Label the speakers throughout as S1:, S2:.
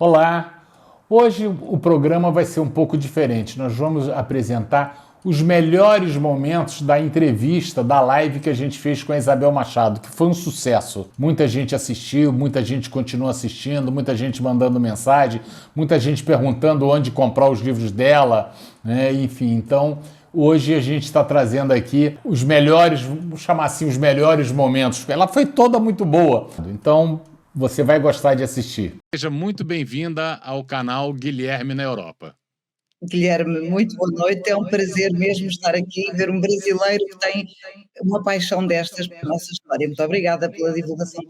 S1: Olá! Hoje o programa vai ser um pouco diferente. Nós vamos apresentar os melhores momentos da entrevista, da live que a gente fez com a Isabel Machado, que foi um sucesso. Muita gente assistiu, muita gente continua assistindo, muita gente mandando mensagem, muita gente perguntando onde comprar os livros dela, né? Enfim, então hoje a gente está trazendo aqui os melhores, vamos chamar assim, os melhores momentos. Ela foi toda muito boa. Então você vai gostar de assistir. Seja muito bem-vinda ao canal Guilherme na Europa.
S2: Guilherme, muito boa noite. É um prazer mesmo estar aqui e ver um brasileiro que tem uma paixão destas pela nossa história. Muito obrigada pela divulgação.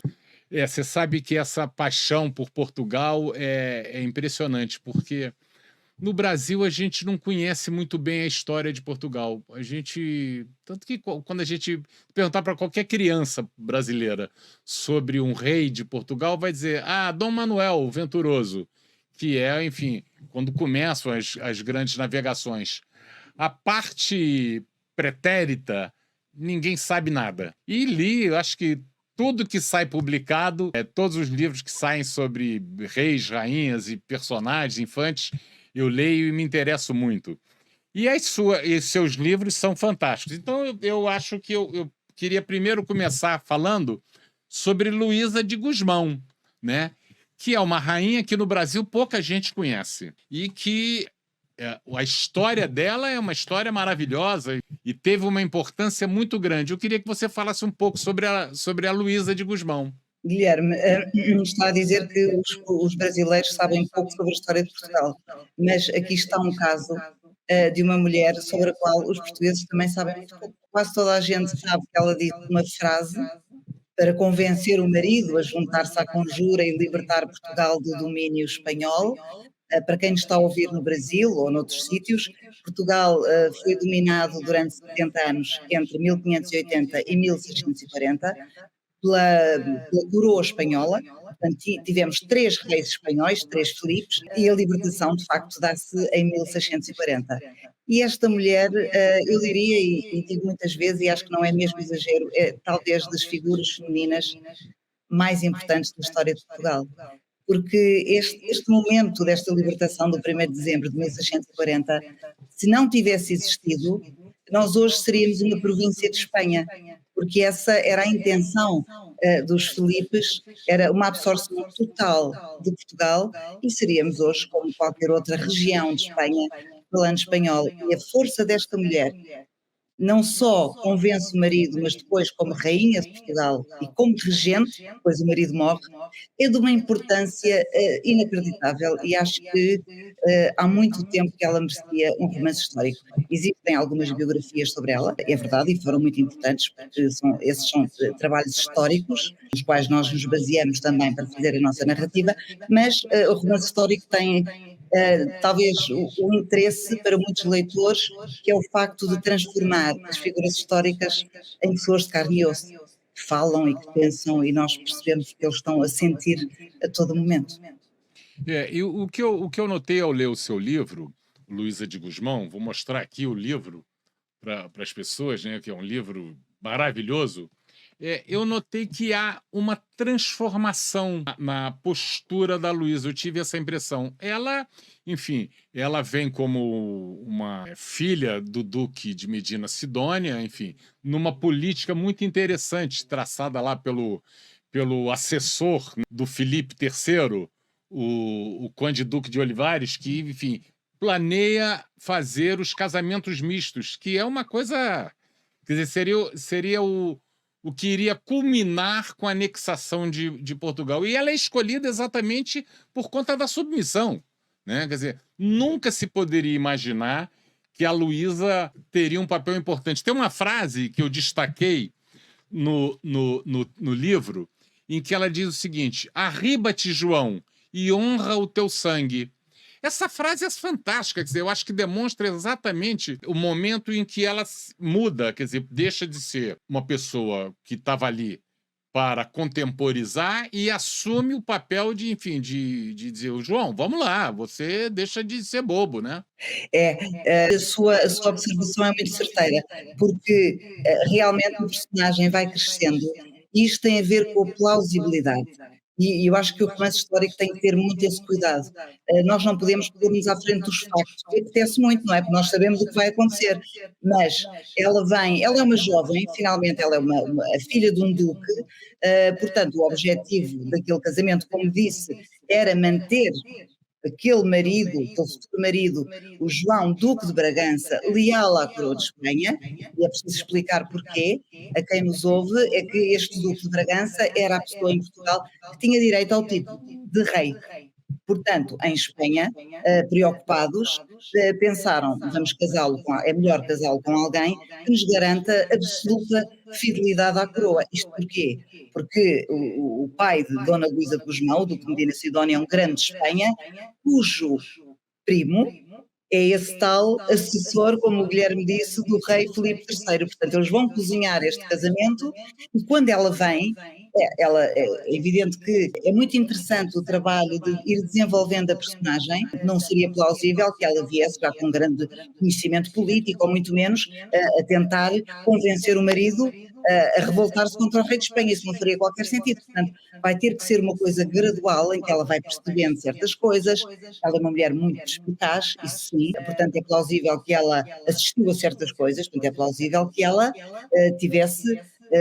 S1: Você sabe que essa paixão por Portugal é impressionante, porque no Brasil a gente não conhece muito bem a história de Portugal. Tanto que quando a gente perguntar para qualquer criança brasileira sobre um rei de Portugal, vai dizer: Ah, Dom Manuel Venturoso, que é, enfim, quando começam as grandes navegações. A parte pretérita, ninguém sabe nada. E li, eu acho que tudo que sai publicado, todos os livros que saem sobre reis, rainhas e personagens, infantes, eu leio e me interesso muito. E seus livros são fantásticos. Então, eu acho que eu queria primeiro começar falando sobre Luísa de Gusmão, né? Que é uma rainha que no Brasil pouca gente conhece. E que a história dela é uma história maravilhosa e teve uma importância muito grande. Eu queria que você falasse um pouco sobre a Luísa de Gusmão.
S2: Guilherme, está a dizer que os brasileiros sabem pouco sobre a história de Portugal, mas aqui está um caso de uma mulher sobre a qual os portugueses também sabem muito pouco. Quase toda a gente sabe que ela disse uma frase para convencer o marido a juntar-se à conjura e libertar Portugal do domínio espanhol. Para quem nos está a ouvir no Brasil ou noutros sítios, Portugal foi dominado durante 70 anos, entre 1580 e 1640, pela coroa espanhola. Portanto, tivemos três reis espanhóis, três Filipes, e a libertação, de facto, dá-se em 1640. E esta mulher, eu diria, e digo muitas vezes, e acho que não é mesmo exagero, é talvez das figuras femininas mais importantes da história de Portugal. Porque este momento desta libertação do 1º de dezembro de 1640, se não tivesse existido, nós hoje seríamos uma província de Espanha, porque essa era a intenção dos Filipes, era uma absorção total de Portugal e seríamos hoje como qualquer outra região de Espanha falando espanhol. E a força desta mulher não só convence o marido, mas depois como rainha de Portugal e como regente, depois o marido morre, é de uma importância inacreditável e acho que há muito tempo que ela merecia um romance histórico. Existem algumas biografias sobre ela, é verdade, e foram muito importantes, porque esses são trabalhos históricos, nos quais nós nos baseamos também para fazer a nossa narrativa, mas o romance histórico tem talvez o interesse para muitos leitores, que é o facto de transformar as figuras históricas em pessoas de carne e osso, que falam e que pensam, e nós percebemos que eles estão a sentir a todo momento.
S1: E o que eu notei ao ler o seu livro, Luísa de Gusmão, vou mostrar aqui o livro para as pessoas, né, que é um livro maravilhoso. Eu notei que há uma transformação na postura da Luísa. Eu tive essa impressão. Ela, enfim, ela vem como uma filha do Duque de Medina Sidônia, enfim, numa política muito interessante, traçada lá pelo assessor do Filipe III, o Conde Duque de Olivares, que, enfim, planeia fazer os casamentos mistos, que é uma coisa. Quer dizer, seria o que iria culminar com a anexação de Portugal. E ela é escolhida exatamente por conta da submissão, né? Quer dizer, nunca se poderia imaginar que a Luísa teria um papel importante. Tem uma frase que eu destaquei no livro, em que ela diz o seguinte: arriba-te, João, e honra o teu sangue. Essa frase é fantástica, quer dizer, eu acho que demonstra exatamente o momento em que ela muda, quer dizer, deixa de ser uma pessoa que estava ali para contemporizar e assume o papel de, enfim, de dizer: João, vamos lá, você deixa de ser bobo, né?
S2: A sua observação é muito certeira, porque realmente o personagem vai crescendo e isto tem a ver com a plausibilidade. E eu acho que o romance histórico tem que ter muito esse cuidado. Nós não podemos pôr-nos à frente dos factos, que apetece muito, não é? Porque nós sabemos o que vai acontecer, mas ela é uma jovem, finalmente ela é a filha de um duque, portanto o objetivo daquele casamento, como disse, era manter aquele marido, aquele futuro marido, o João Duque de Bragança, leal à coroa de Espanha, e é preciso explicar porquê, a quem nos ouve, é que este Duque de Bragança era a pessoa em Portugal que tinha direito ao título de rei. Portanto, em Espanha, preocupados, pensaram, vamos é melhor casá-lo com alguém que nos garanta absoluta fidelidade à coroa. Isto porquê? Porque o pai de Dona Luísa de Gusmão, do Medina Sidónia, é um grande de Espanha, cujo primo é esse tal assessor, como o Guilherme disse, do rei Filipe III. Portanto, eles vão cozinhar este casamento e quando ela vem, é evidente que é muito interessante o trabalho de ir desenvolvendo a personagem. Não seria plausível que ela viesse já com um grande conhecimento político, ou muito menos, a tentar convencer o marido a revoltar-se contra o rei de Espanha. Isso não faria qualquer sentido. Portanto, vai ter que ser uma coisa gradual, em que ela vai percebendo certas coisas. Ela é uma mulher muito perspicaz, isso sim. Portanto, é plausível que ela assistiu a certas coisas, portanto, é plausível que ela tivesse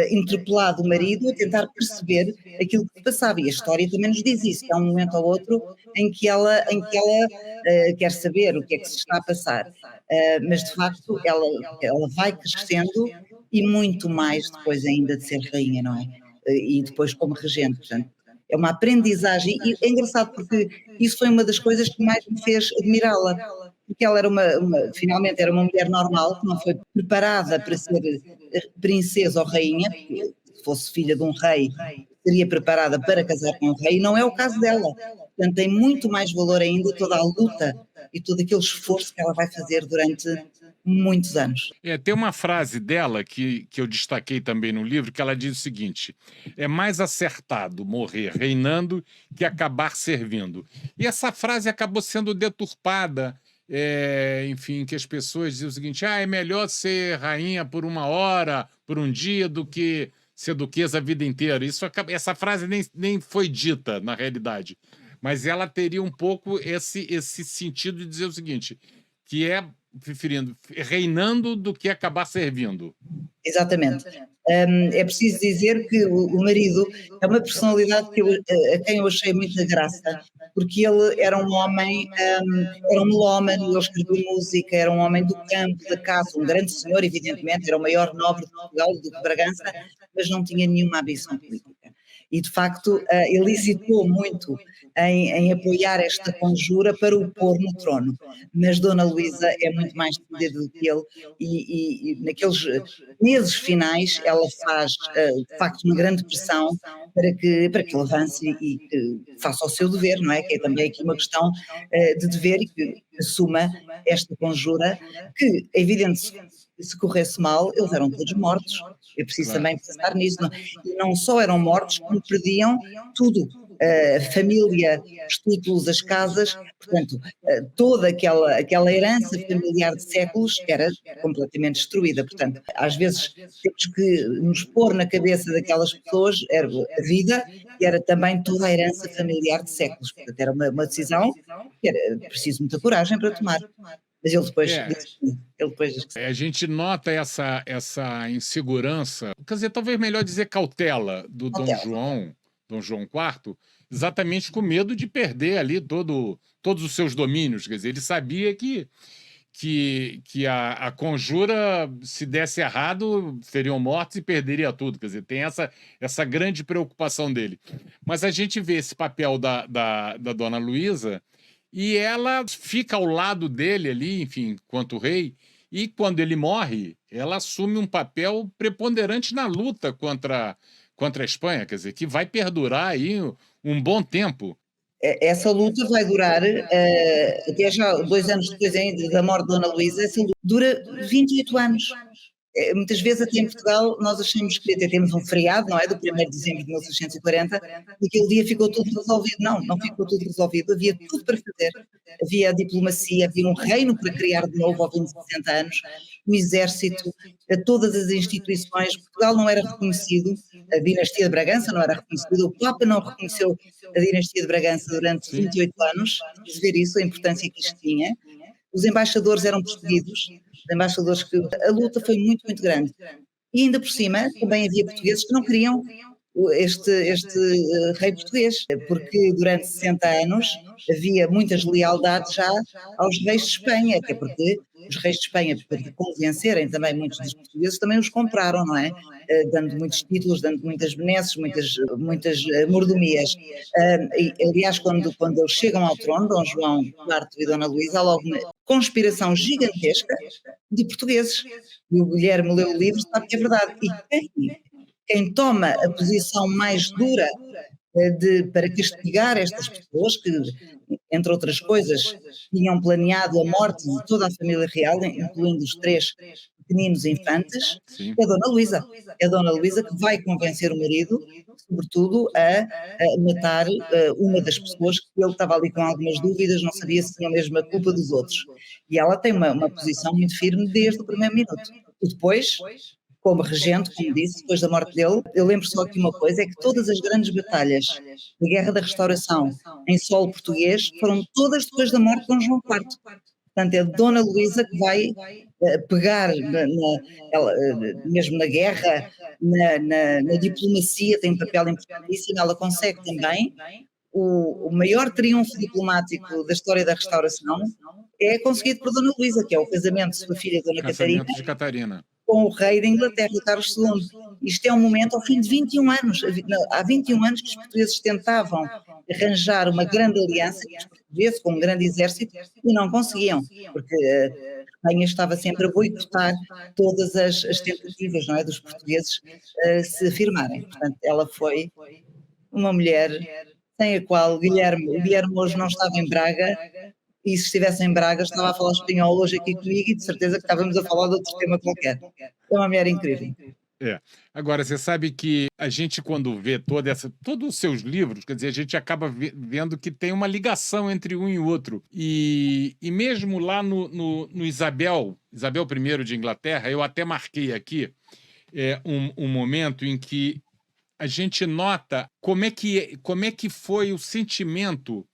S2: interpelado o marido a tentar perceber aquilo que se passava. E a história também nos diz isso, que há um momento ou outro em que ela quer saber o que é que se está a passar. Mas, de facto, ela vai crescendo e muito mais depois ainda de ser rainha, não é? E depois como regente, portanto, é uma aprendizagem, e é engraçado porque isso foi uma das coisas que mais me fez admirá-la, porque ela era finalmente era uma mulher normal, que não foi preparada para ser princesa ou rainha, porque se fosse filha de um rei, seria preparada para casar com um rei, e não é o caso dela. Portanto, tem muito mais valor ainda toda a luta e todo aquele esforço que ela vai fazer durante muitos anos.
S1: Tem uma frase dela que eu destaquei também no livro, que ela diz o seguinte: é mais acertado morrer reinando que acabar servindo. E essa frase acabou sendo deturpada, enfim, que as pessoas dizem o seguinte: é melhor ser rainha por uma hora, por um dia, do que ser duquesa a vida inteira. Essa frase nem foi dita, na realidade. Mas ela teria um pouco esse sentido de dizer o seguinte, que é preferindo reinando do que acabar servindo.
S2: Exatamente. É preciso dizer que o marido é uma personalidade a quem eu achei muita graça, porque ele era um homem, era um melómano, ele escrevia música, era um homem do campo, da caça, um grande senhor, evidentemente, era o maior nobre de Portugal, do de Bragança, mas não tinha nenhuma ambição política. E, de facto, ele hesitou muito em apoiar esta conjura para o pôr no trono. Mas Dona Luísa é muito mais decidida do que ele e naqueles meses finais ela faz, de facto, uma grande pressão para que ele avance e que faça o seu dever, não é? Que é também aqui uma questão de dever e que assuma esta conjura, que é evidente, se corresse mal, eles eram todos mortos. É preciso também pensar nisso. E não só eram mortos, como perdiam tudo. A família, os títulos, as casas, portanto, toda aquela herança familiar de séculos era completamente destruída. Portanto, às vezes temos que nos pôr na cabeça daquelas pessoas, era a vida e era também toda a herança familiar de séculos. Portanto, era uma decisão que era preciso muita coragem para tomar. Mas ele depois disse que sim.
S1: A gente nota essa insegurança, quer dizer, talvez melhor dizer cautela do Dom João IV, exatamente com medo de perder ali todos os seus domínios. Quer dizer, ele sabia que a conjura, se desse errado, seriam mortos e perderia tudo. Quer dizer, tem essa grande preocupação dele. Mas a gente vê esse papel da Dona Luísa e ela fica ao lado dele ali, enfim, enquanto rei, e quando ele morre, ela assume um papel preponderante na luta contra a Espanha, quer dizer, que vai perdurar aí um bom tempo.
S2: Essa luta vai durar, até já 2 anos depois ainda da morte de Dona Luísa, essa luta dura 28 anos. Muitas vezes aqui em Portugal nós achamos que até temos um feriado, não é, do 1º de dezembro de 1640, e aquele dia ficou tudo resolvido. Não, não ficou tudo resolvido, havia tudo para fazer, havia a diplomacia, havia um reino para criar de novo ao fim de 60 anos, o exército, todas as instituições. Portugal não era reconhecido, a dinastia de Bragança não era reconhecida, o Papa não reconheceu a dinastia de Bragança durante 28 anos, quis ver isso, a importância que isto tinha. Os embaixadores eram perseguidos, os embaixadores que a luta foi muito, muito grande. E ainda por cima também havia portugueses que não queriam este rei português, porque durante 60 anos havia muitas lealdades já aos reis de Espanha, até porque os reis de Espanha, para convencerem também muitos dos portugueses, também os compraram, não é? Dando muitos títulos, dando muitas benesses, muitas mordomias. Aliás, quando eles chegam ao trono, Dom João IV e Dona Luísa, há logo uma conspiração gigantesca de portugueses. E o Guilherme leu o livro, sabe que é verdade. E quem toma a posição mais dura para castigar estas pessoas que, entre outras coisas, tinham planeado a morte de toda a família real, incluindo os 3 pequeninos infantes,
S1: Sim.
S2: é a Dona Luísa. É a Dona Luísa que vai convencer o marido, sobretudo, a matar uma das pessoas que ele estava ali com algumas dúvidas, não sabia se tinha mesmo a culpa dos outros. E ela tem uma posição muito firme desde o primeiro minuto. E depois, como regente, como disse, depois da morte dele, eu lembro só aqui uma coisa, é que todas as grandes batalhas da Guerra da Restauração em solo português foram todas depois da morte de Dom João IV. Portanto, é Dona Luísa que vai pegar, mesmo na guerra, na diplomacia, tem um papel importantíssimo, ela consegue também o maior triunfo diplomático da história da Restauração é conseguido por Dona Luísa, que é o casamento de sua filha Dona Catarina
S1: Casamento de Catarina.
S2: com o rei da Inglaterra, Carlos II. Isto é um momento ao fim de 21 anos. Há 21 anos que os portugueses tentavam arranjar uma grande aliança com os portugueses, com um grande exército, e não conseguiam, porque a Espanha estava sempre a boicotar todas as tentativas, não é, dos portugueses se afirmarem. Portanto, ela foi uma mulher sem a qual o Guilherme hoje não estava em Braga, e se estivesse em Braga estava a falar espanhol hoje aqui comigo e de certeza que estávamos a falar de outro tema qualquer. É uma mulher incrível.
S1: Agora, você sabe que a gente, quando vê todos os seus livros, quer dizer, a gente acaba vendo que tem uma ligação entre um e o outro. E mesmo lá no Isabel I de Inglaterra, eu até marquei aqui um momento em que a gente nota como é que foi o sentimento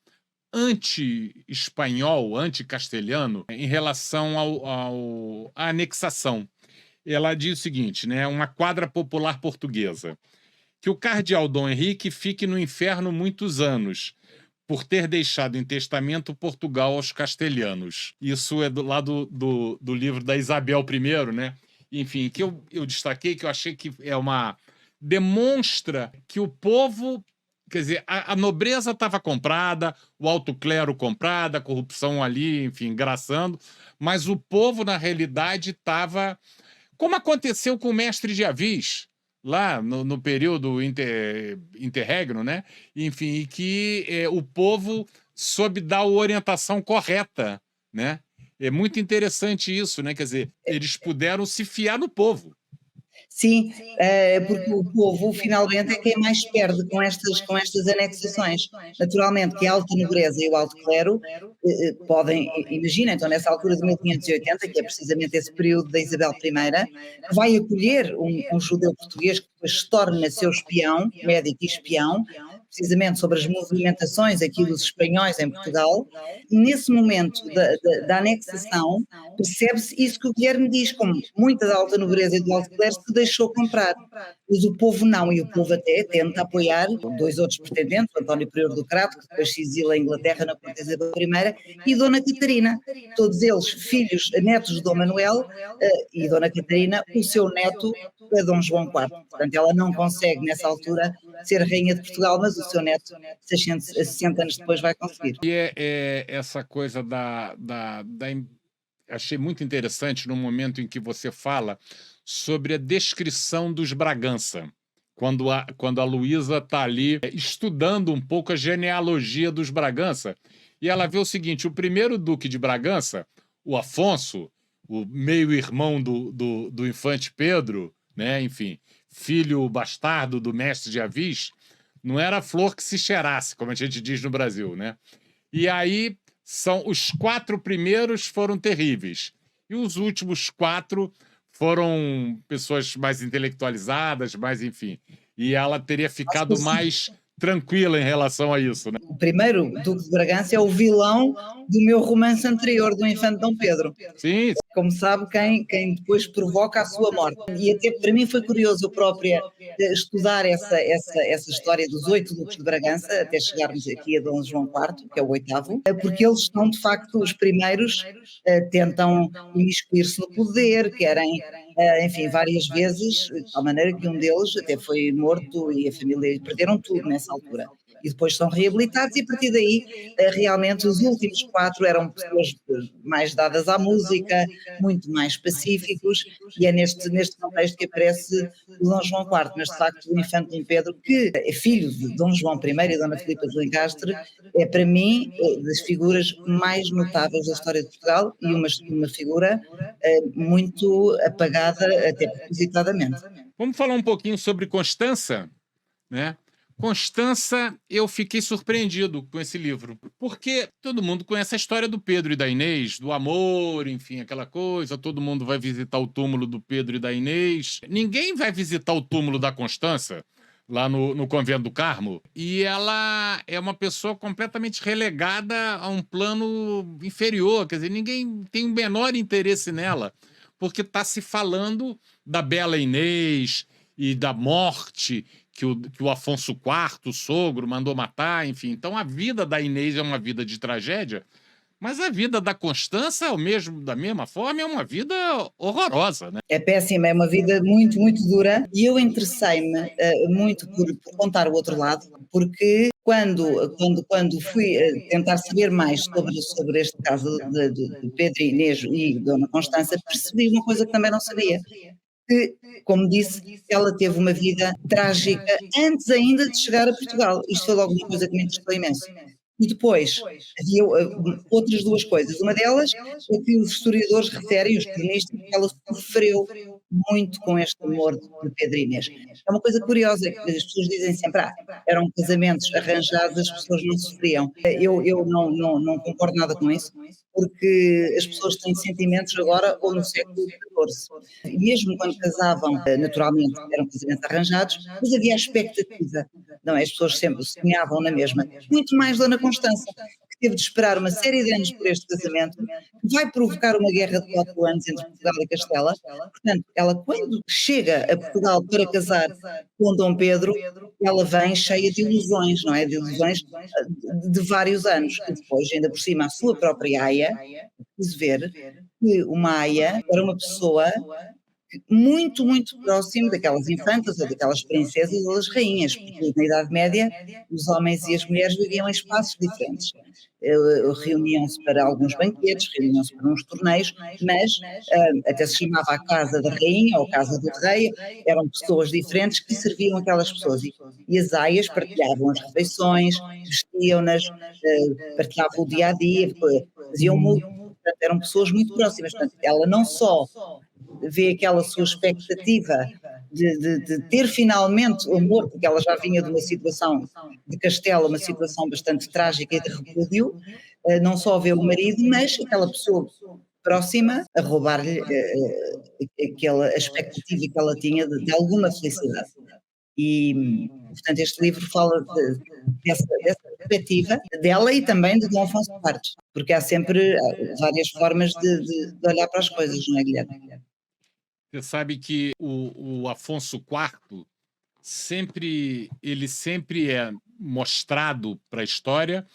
S1: anti-espanhol, anti-castelhano, em relação à anexação. Ela diz o seguinte, né, uma quadra popular portuguesa, que o cardeal Dom Henrique fique no inferno muitos anos, por ter deixado em testamento Portugal aos castelhanos. Isso é do lado do livro da Isabel I, né? Enfim, que eu destaquei, que eu achei que demonstra que o povo, quer dizer, a nobreza estava comprada, o alto clero comprado, a corrupção ali, enfim, engraçando, mas o povo, na realidade, estava... Como aconteceu com o mestre de Avis, lá no período interregno, né? Enfim, e que o povo soube dar a orientação correta, né? É muito interessante isso, né? Quer dizer, eles puderam se fiar no povo.
S2: Sim, porque o povo finalmente é quem mais perde com estas anexações. Naturalmente que a alta nobreza e o alto clero podem, imagina, então nessa altura de 1580, que é precisamente esse período da Isabel I, vai acolher um judeu português que depois se torna seu espião, médico e espião, precisamente sobre as movimentações aqui dos espanhóis em Portugal, e nesse momento da anexação percebe-se isso que o Guilherme diz, como muita da alta nobreza e do alto clero se deixou comprar, mas o povo não, e o povo até tenta apoiar 2 outros pretendentes, o António Prior do Crato, que depois se exila em Inglaterra na corte de Isabel I, e Dona Catarina, todos eles filhos, netos de Dom Manuel, e Dona Catarina, o seu neto é Dom João IV. Portanto, ela não consegue, nessa altura, ser rainha de Portugal, mas o seu neto, 60 anos depois, vai conseguir.
S1: E essa coisa achei muito interessante no momento em que você fala sobre a descrição dos Bragança, quando a Luísa está ali estudando um pouco a genealogia dos Bragança, e ela vê o seguinte: o primeiro duque de Bragança, o Afonso, o meio-irmão do infante Pedro, né? Enfim, filho bastardo do mestre de Avis, não era flor que se cheirasse, como a gente diz no Brasil, né? E aí são os 4 primeiros foram terríveis. E os últimos 4 foram pessoas mais intelectualizadas, mais enfim. E ela teria
S2: Acho que
S1: ficado mais tranquila em relação a isso, né?
S2: o primeiro Duque de Bragança é o vilão do meu romance anterior, do Infante Dom Pedro.
S1: Sim,
S2: Como sabe, quem depois provoca a sua morte. E até para mim foi curioso eu própria estudar essa história dos 8 Duques de Bragança, até chegarmos aqui a Dom João IV, que é o oitavo, porque eles são de facto os primeiros, tentam imiscuir-se no poder, querem, enfim, várias vezes, de tal maneira que um deles até foi morto e a família perderam tudo nessa altura. E depois são reabilitados e a partir daí realmente os últimos 4 eram pessoas mais dadas à música, muito mais pacíficos, e é neste contexto que aparece o Dom João IV, mas de facto o Infante Dom Pedro, que é filho de Dom João I e Dona Filipa de Lencastre, é para mim das figuras mais notáveis da história de Portugal e uma figura muito apagada até propositadamente.
S1: vamos falar um pouquinho sobre Constança, né? Constança, eu fiquei surpreendido com esse livro, porque todo mundo conhece a história do Pedro e da Inês, do amor, enfim, aquela coisa, todo mundo vai visitar o túmulo do Pedro e da Inês. Ninguém vai visitar o túmulo da Constança, lá no Convento do Carmo, e ela é uma pessoa completamente relegada a um plano inferior, quer dizer, ninguém tem o menor interesse nela, porque está se falando da bela Inês e da morte que o Afonso IV, o sogro, mandou matar, enfim. Então a vida da Inês é uma vida de tragédia, mas a vida da Constança, da mesma forma, é uma vida horrorosa, né?
S2: É péssima, é uma vida muito, muito dura e eu interessei-me muito por contar o outro lado, porque quando fui tentar saber mais sobre este caso de Pedro e Inês e Dona Constança, percebi uma coisa que também não sabia, que, como disse, ela teve uma vida trágica antes ainda de chegar a Portugal. Isto foi logo uma coisa que me interessou imenso. E depois havia outras 2 coisas. Uma delas é que os historiadores referem, os cronistas, que ela sofreu muito com este amor de Pedro e Inês. É uma coisa curiosa, que as pessoas dizem sempre, eram casamentos arranjados, as pessoas não sofriam. Eu não concordo nada com isso, porque as pessoas têm sentimentos agora ou no século XIV. E mesmo quando casavam, naturalmente eram casamentos arranjados, mas havia a expectativa, não é? As pessoas sempre sonhavam na mesma. Muito mais Dona Constança, que teve de esperar uma série de anos por este casamento, que vai provocar uma guerra de 4 anos entre Portugal e Castela. Portanto, ela quando chega a Portugal para casar com Dom Pedro, ela vem cheia de ilusões, não é? De ilusões de vários anos. E depois, ainda por cima, a sua própria aia, preciso ver que uma aia era uma pessoa muito, muito próximo daquelas infantas ou daquelas princesas ou das rainhas, porque na Idade Média os homens e as mulheres viviam em espaços diferentes. Reuniam-se para alguns banquetes, reuniam-se para uns torneios, mas até se chamava a casa da rainha ou a casa do rei, eram pessoas diferentes que serviam aquelas pessoas. E as aias partilhavam as refeições, vestiam-nas, partilhavam o dia-a-dia, faziam muito, portanto, eram pessoas muito próximas. Portanto, ela não só vê aquela sua expectativa de ter finalmente o amor, porque ela já vinha de uma situação de castelo, uma situação bastante trágica e de repúdio, não só vê o marido, mas aquela pessoa próxima a roubar-lhe aquela expectativa que ela tinha de alguma felicidade. E, portanto, este livro fala dessa perspectiva dela e também de Dom Afonso IV, porque há sempre várias formas de olhar para as coisas, não é, Guilherme?
S1: Você sabe que o Afonso IV ele sempre é mostrado para a história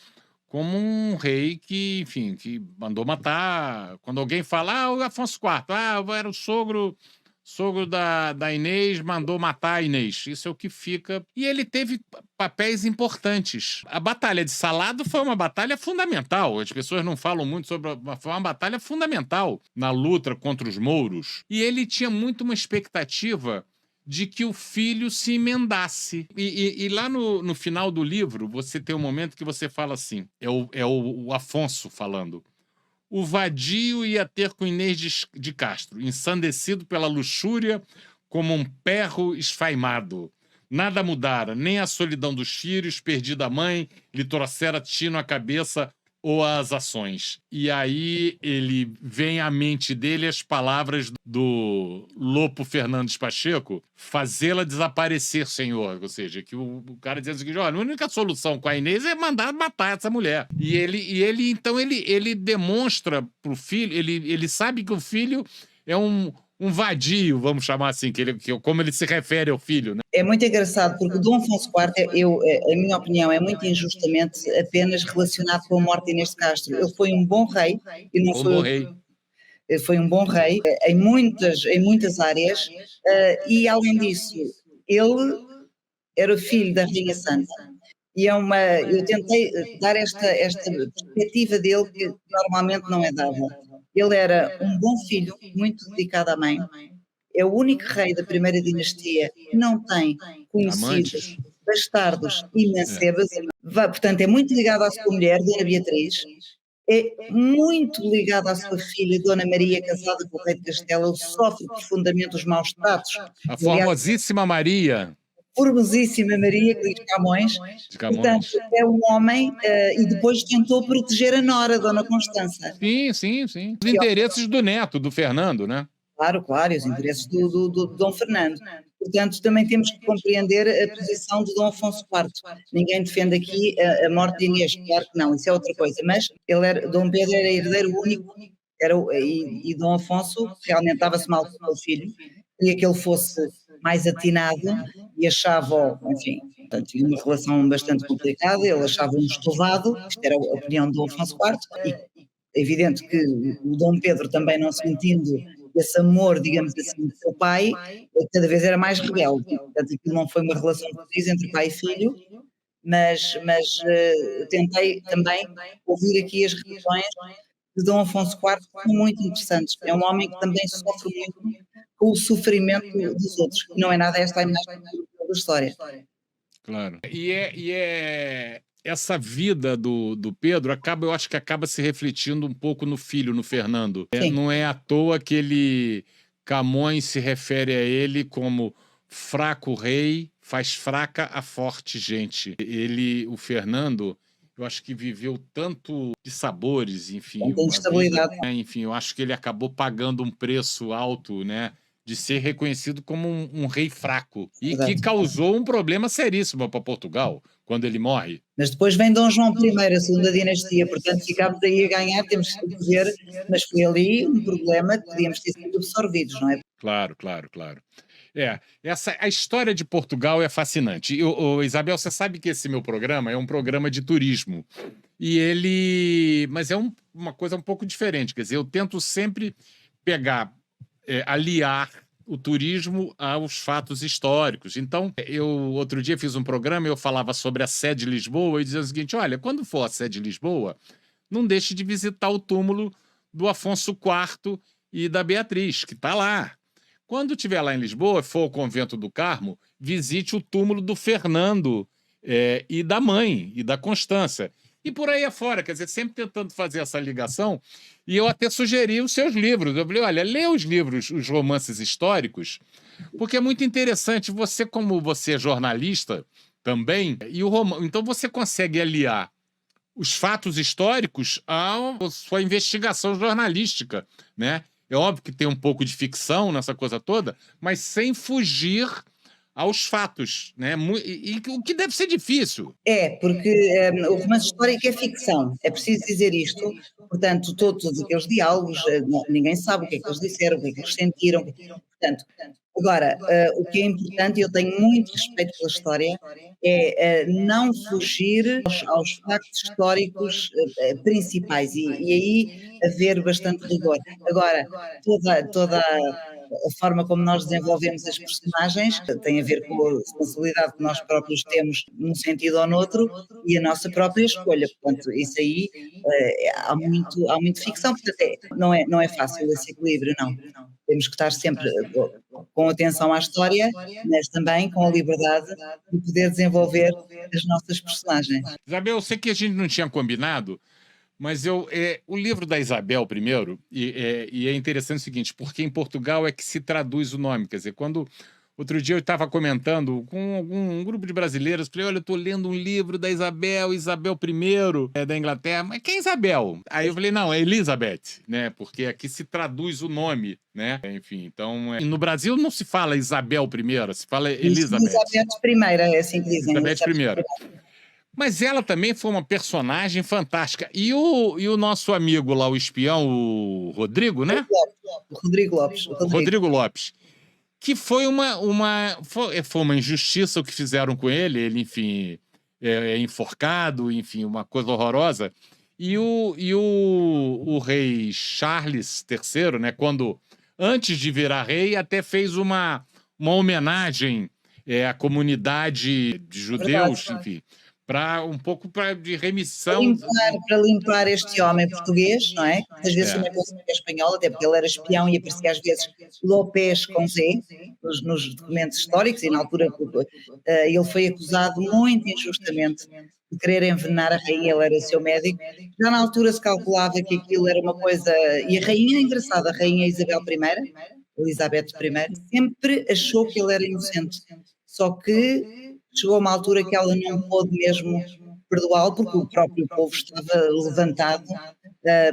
S1: como um rei que, enfim, que mandou matar. Quando alguém fala, o Afonso IV, era o sogro da Inês, mandou matar a Inês. Isso é o que fica. E ele teve papéis importantes. A Batalha de Salado foi uma batalha fundamental. As pessoas não falam muito sobre. Foi uma batalha fundamental na luta contra os mouros. E ele tinha muito uma expectativa de que o filho se emendasse. E lá no final do livro, você tem um momento que você fala assim: é o Afonso falando. o vadio ia ter com Inês de Castro, ensandecido pela luxúria, como um perro esfaimado. Nada mudara, nem a solidão dos filhos, perdida a mãe, lhe trouxera tino a cabeça ou as ações. E aí ele vem à mente dele as palavras do Lopo Fernandes Pacheco, fazê-la desaparecer, senhor. Ou seja, que o cara dizia o seguinte, olha, a única solução com a Inês é mandar matar essa mulher. E ele então, ele demonstra pro filho, ele sabe que o filho é um vadio, vamos chamar assim, como ele se refere ao filho, né?
S2: É muito engraçado, porque o Dom Afonso IV, a minha opinião, é muito injustamente apenas relacionado com a morte de Inês de Castro. Ele foi um bom rei, e não
S1: Bom
S2: foi,
S1: rei.
S2: foi um bom rei em muitas áreas, e além disso, ele era o filho da Rainha Santa. E eu tentei dar esta perspectiva dele que normalmente não é dada. Ele era um bom filho, muito dedicado à mãe, é o único rei da primeira dinastia que não tem conhecidos,
S1: Amantes.
S2: bastardos e mancebas, portanto é muito ligado à sua mulher, Dona Beatriz, é muito ligado à sua filha, Dona Maria, casada com o rei de Castela, ele sofre profundamente os maus tratos.
S1: A
S2: Aliás,
S1: formosíssima Maria
S2: formosíssima Maria, que diz Camões,
S1: de
S2: portanto,
S1: Camões.
S2: é um homem, e depois tentou proteger a nora, Dona Constança.
S1: Sim. Os interesses do neto, do Fernando, né?
S2: Claro, e os interesses do Dom Fernando. Portanto, também temos que compreender a posição de Dom Afonso IV. Ninguém defende aqui a morte de Inês, claro que não, isso é outra coisa, mas Dom Pedro era herdeiro único, e Dom Afonso realmente dava-se mal com o filho, queria que ele fosse mais atinado e achava, enfim, portanto, tinha uma relação bastante complicada, ele achava um estovado, isto era a opinião de Dom Afonso IV, e é evidente que o Dom Pedro também não sentindo esse amor, digamos assim, do seu pai, cada vez era mais rebelde. Portanto, aquilo não foi uma relação feliz entre pai e filho, mas tentei também ouvir aqui as razões de Dom Afonso IV, que são muito interessantes. É um homem que também sofre muito com o sofrimento dos outros, que não é nada esta a imagem da história.
S1: Claro. Essa vida do Pedro eu acho que acaba se refletindo um pouco no filho, no Fernando. Não é à toa que Camões se refere a ele como fraco rei, faz fraca a forte gente. O Fernando, eu acho que viveu tanto de sabores, enfim,
S2: Tem instabilidade.
S1: enfim, eu acho que ele acabou pagando um preço alto, né? De ser reconhecido como um rei fraco e que causou um problema seríssimo para Portugal quando ele morre.
S2: Mas depois vem Dom João I, a segunda dinastia, portanto ficámos aí a ganhar, temos que ver, mas foi ali um problema que podíamos ter sido absorvidos, não é?
S1: Claro. A história de Portugal é fascinante. Isabel, você sabe que esse meu programa é um programa de turismo. Mas é uma coisa um pouco diferente. Quer dizer, eu tento sempre aliar o turismo aos fatos históricos. Então, eu outro dia fiz um programa e eu falava sobre a sede de Lisboa e dizia o seguinte, olha, quando for a sede de Lisboa, não deixe de visitar o túmulo do Afonso IV e da Beatriz, que está lá. Quando estiver lá em Lisboa, for ao Convento do Carmo, visite o túmulo do Fernando e da mãe, e da Constança. E por aí afora, quer dizer, sempre tentando fazer essa ligação. E eu até sugeri os seus livros. Eu falei, olha, lê os livros, os romances históricos, porque é muito interessante. Você, como você é jornalista também, então você consegue aliar os fatos históricos à sua investigação jornalística, né? É óbvio que tem um pouco de ficção nessa coisa toda, mas sem fugir aos fatos, né? O que deve ser difícil.
S2: Porque o romance histórico é ficção, é preciso dizer isto, portanto, todos aqueles diálogos, ninguém sabe o que é que eles disseram, o que é que eles sentiram, portanto, agora, o que é importante, e eu tenho muito respeito pela história, é não fugir aos factos históricos principais e aí haver bastante rigor. Agora, toda a forma como nós desenvolvemos as personagens tem a ver com a responsabilidade que nós próprios temos num sentido ou noutro e a nossa própria escolha. Portanto, isso aí há muito ficção, portanto não é fácil esse equilíbrio, não. Temos que estar sempre com atenção à história, mas também com a liberdade de poder desenvolver as nossas personagens.
S1: Isabel, eu sei que a gente não tinha combinado, Mas o livro da Isabel primeiro, e é interessante o seguinte, porque em Portugal é que se traduz o nome. Quer dizer, quando outro dia eu estava comentando com um grupo de brasileiros, falei, olha, eu estou lendo um livro da Isabel I, da Inglaterra, mas quem é Isabel? Aí eu falei, não, é Elizabeth, né? Porque aqui se traduz o nome, né? Enfim, então, e no Brasil não se fala Isabel I, se fala
S2: Diz
S1: Elizabeth.
S2: Elizabeth I, é assim que dizem.
S1: Elizabeth I. Mas ela também foi uma personagem fantástica. E o nosso amigo lá, o espião, o Rodrigo, né?
S2: Rodrigo Lopes.
S1: O Rodrigo Lopes. Que foi foi uma injustiça o que fizeram com ele. Ele, enfim, é enforcado, enfim, uma coisa horrorosa. E o rei Charles III, né? Quando, antes de virar rei, até fez uma homenagem à comunidade de judeus, enfim, para um pouco de remissão.
S2: Para limpar este homem português, não é? Que às vezes também pensa que é espanhol, até porque ele era espião e aparecia às vezes Lopes com Z nos documentos históricos, e na altura ele foi acusado muito injustamente de querer envenenar a rainha, ele era seu médico. Já na altura se calculava que aquilo era uma coisa. E a rainha, engraçada, a rainha Isabel I, Elizabeth I, sempre achou que ele era inocente. Só que chegou a uma altura que ela não pôde mesmo perdoá-lo, porque o próprio povo estava levantado,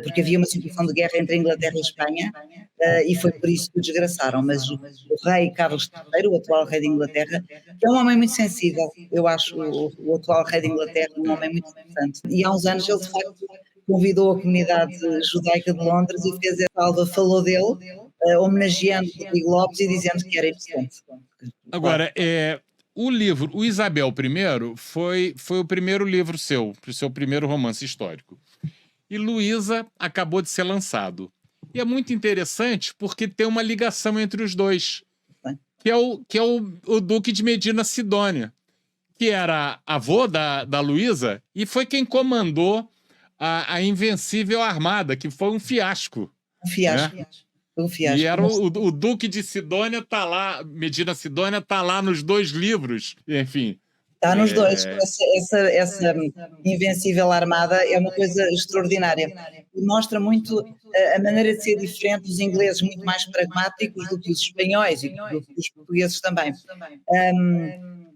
S2: porque havia uma situação de guerra entre a Inglaterra e a Espanha, e foi por isso que o desgraçaram. Mas o rei Carlos III, o atual rei de Inglaterra, que é um homem muito sensível, eu acho o atual rei de Inglaterra um homem muito interessante. E há uns anos ele, de facto, convidou a comunidade judaica de Londres e fez a salva, falou dele, homenageando Rodrigo Lopes e dizendo que era inocente.
S1: Agora, o Isabel I foi o primeiro livro seu, o seu primeiro romance histórico. E Luísa acabou de ser lançado. E é muito interessante porque tem uma ligação entre os dois, que é o Duque de Medina Sidônia, que era avô da Luísa e foi quem comandou a Invencível Armada, que foi um fiasco.
S2: Um fiasco.
S1: Né?
S2: Um fiasco.
S1: E era o Duque de Sidônia, Medina Sidônia tá lá nos dois livros, enfim.
S2: Está nos dois. Essa Invencível Armada é uma coisa extraordinária. E mostra muito a maneira de ser diferente dos ingleses, muito mais pragmáticos do que os espanhóis e do que os portugueses também.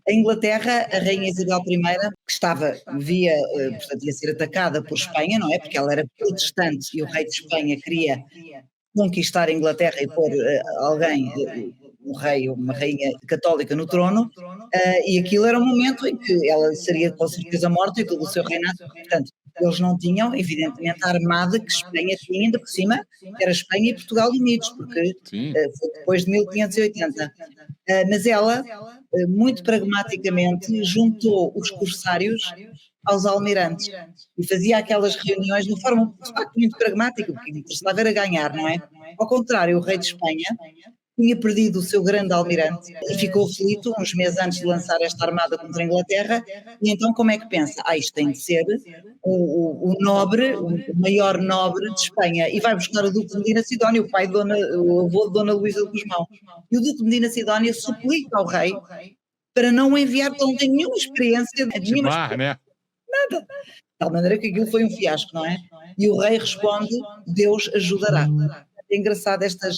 S2: A Inglaterra, a Rainha Isabel I, que portanto, ia ser atacada por Espanha, não é? Porque ela era protestante e o rei de Espanha queria conquistar a Inglaterra e pôr alguém, um rei ou uma rainha católica no trono, e aquilo era um momento em que ela seria com certeza morta e todo o seu reinado. Portanto, eles não tinham, evidentemente, a armada que Espanha tinha, ainda por cima, que era Espanha e Portugal unidos, porque foi depois de 1580. Mas ela, muito pragmaticamente, juntou os corsários aos almirantes e fazia aquelas reuniões de forma, de facto, muito pragmática, porque o que interessava era ganhar, não é? Ao contrário, o rei de Espanha tinha perdido o seu grande almirante e ficou aflito uns meses antes de lançar esta armada contra a Inglaterra, e então como é que pensa? Isto tem de ser o nobre, o maior nobre de Espanha, e vai buscar o Duque de Medina Sidónia, o avô de Dona Luísa de Gusmão. E o Duque de Medina Sidónia suplica ao rei para não o enviar, porque ele não tem nenhuma experiência,
S1: né?
S2: Nada. De tal maneira que aquilo foi um fiasco, não é? E o rei responde, Deus ajudará. É engraçado estas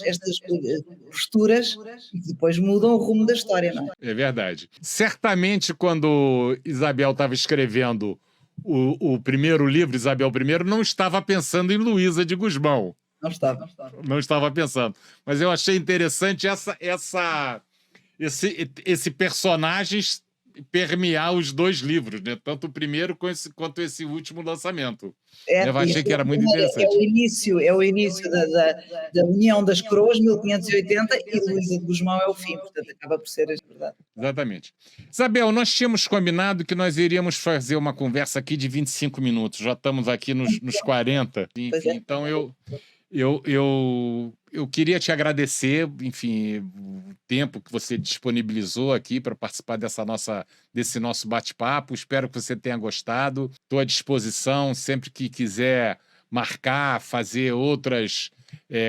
S2: posturas que depois mudam o rumo da história, não é?
S1: É verdade. Certamente, quando Isabel estava escrevendo o primeiro livro, Isabel I, não estava pensando em Luísa de Gusmão.
S2: Não estava.
S1: Não estava pensando. Mas eu achei interessante esse personagem permear os dois livros, né? Tanto o primeiro quanto esse último lançamento. Eu achei que era muito interessante.
S2: É o início da União das Coroas, 1580, e Luísa de Gusmão é o fim, portanto acaba por ser a verdade.
S1: Exatamente. Isabel, nós tínhamos combinado que nós iríamos fazer uma conversa aqui de 25 minutos, já estamos aqui nos 40, enfim, então eu queria te agradecer, enfim, o tempo que você disponibilizou aqui para participar desse nosso bate-papo. Espero que você tenha gostado. Estou à disposição sempre que quiser marcar, fazer outras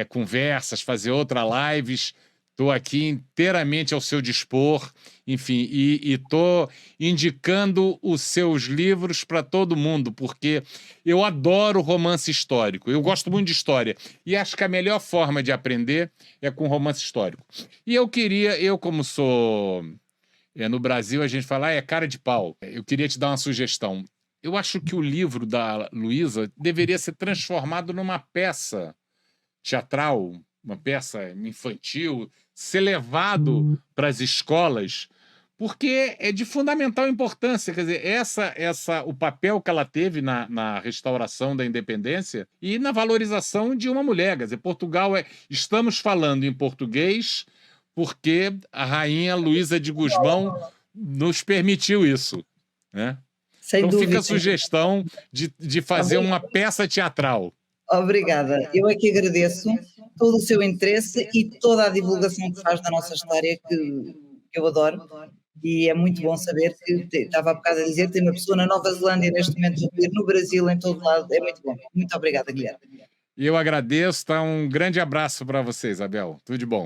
S1: conversas, fazer outras lives. Estou aqui inteiramente ao seu dispor, enfim, e estou indicando os seus livros para todo mundo, porque eu adoro romance histórico, eu gosto muito de história, e acho que a melhor forma de aprender é com romance histórico. E eu como sou no Brasil, a gente fala, é cara de pau. Eu queria te dar uma sugestão. Eu acho que o livro da Luísa deveria ser transformado numa peça teatral, uma peça infantil, ser levado para as escolas, porque é de fundamental importância. Quer dizer, o papel que ela teve na restauração da independência e na valorização de uma mulher. Quer dizer, Portugal estamos falando em português porque a rainha Luísa de Gusmão nos permitiu isso, né?
S2: Sem
S1: Então fica
S2: dúvida.
S1: a sugestão de fazer uma peça teatral.
S2: Obrigada. Eu é que agradeço todo o seu interesse e toda a divulgação que faz da nossa história, que eu adoro. E é muito bom saber que estava há bocado a dizer, tem uma pessoa na Nova Zelândia neste momento a ouvir, no Brasil, em todo lado. É muito bom. Muito obrigada, Guilherme.
S1: E eu agradeço, tá? Um grande abraço para você, Isabel. Tudo de bom.